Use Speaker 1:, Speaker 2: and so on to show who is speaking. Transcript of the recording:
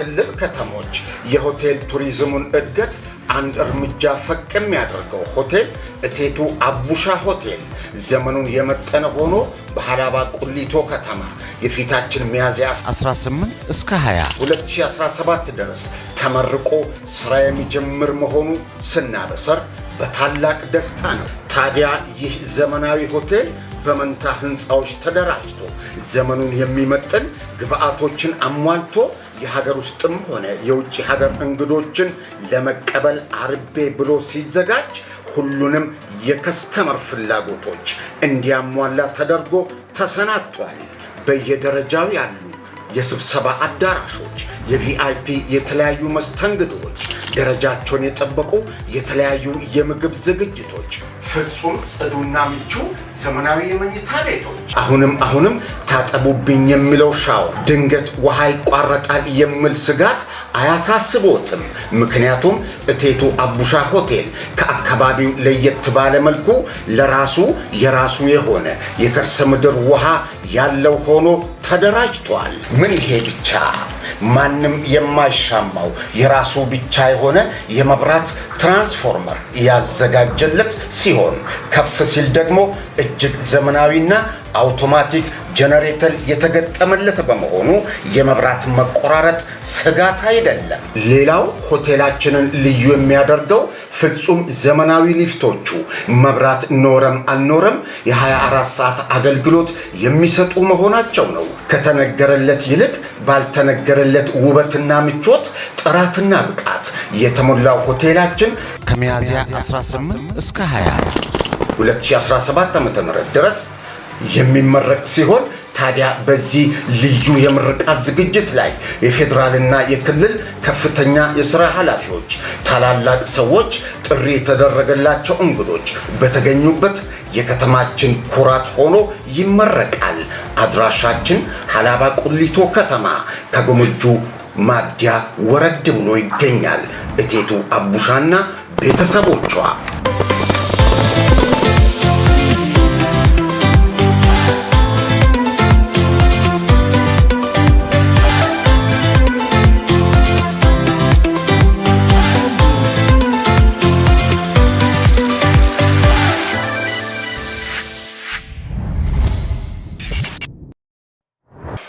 Speaker 1: ክልል ከተሞች የሆቴል ቱሪዝሙን እድገት አንድ እርምጃ ፈቀም ያደርገው ሆቴል እቴቱ አቡሻ ሆቴል ዘመኑን የመጠነ ሆኖ በሐላባ ቁሊቶ ከተማ የፊታችን ሚያዝያ 18 እስከ 20 2017 ድረስ ተመርቆ ስራ የሚጀምር መሆኑ ስናበሰር በታላቅ ደስታ ነው። ታዲያ ይህ ዘመናዊ ሆቴል በመንታ ህንፃዎች ተደራጅቶ ዘመኑን የሚመጥን ግብአቶችን አሟልቶ የሀገር ውስጥም ሆነ የውጭ ሀገር እንግዶችን ለመቀበል አርቤ ብሎ ሲዘጋጅ ሁሉንም የከስተመር ፍላጎቶች እንዲያሟላ ተደርጎ ተሰናድቷል። በየደረጃው ያሉ የስብሰባ አዳራሾች፣ የቪአይፒ የተለያዩ መስተንግዶች፣ ደረጃቸውን የጠበቁ የተለያዩ የምግብ ዝግጅቶች፣ ፍጹም ጽዱና ምቹ ዘመናዊ የመኝታ ቤቶች፣ አሁንም ታጠቡብኝ የሚለው ሻወር፣ ድንገት ውሃ ይቋረጣል የሚል ስጋት አያሳስቦትም። ምክንያቱም እቴቱ አቡሻ ሆቴል ከአካባቢው ለየት ባለ መልኩ የራሱ የሆነ የከርሰ ምድር ውሃ ያለው ሆኖ ተደራጅቷል። ምን ይሄ ብቻ! ማንም የማይሻማው የራሱ ብቻ የሆነ የመብራት ትራንስፎርመር ያዘጋጀለት ሲሆን ከፍ ሲል ደግሞ እጅግ ዘመናዊና አውቶማቲክ ጄነሬተር የተገጠመለት በመሆኑ የመብራት መቆራረጥ ስጋት አይደለም። ሌላው ሆቴላችንን ልዩ የሚያደርገው ፍጹም ዘመናዊ ሊፍቶቹ መብራት ኖረም አልኖረም የ24 ሰዓት አገልግሎት የሚሰጡ መሆናቸው ነው። ከተነገረለት ይልቅ ባልተነገረለት ውበትና ምቾት፣ ጥራትና ብቃት የተሞላው ሆቴላችን ከሚያዝያ 18 እስከ 20 2017 ዓ.ም ድረስ የሚመረቅ ሲሆን ታዲያ በዚህ ልዩ የምርቃት ዝግጅት ላይ የፌዴራልና የክልል ከፍተኛ የሥራ ኃላፊዎች፣ ታላላቅ ሰዎች፣ ጥሪ የተደረገላቸው እንግዶች በተገኙበት የከተማችን ኩራት ሆኖ ይመረቃል። አድራሻችን ሐላባ ቁሊቶ ከተማ ከጎምጁ ማዲያ ወረድ ብሎ ይገኛል። እቴቱ አቡሻና ቤተሰቦቿ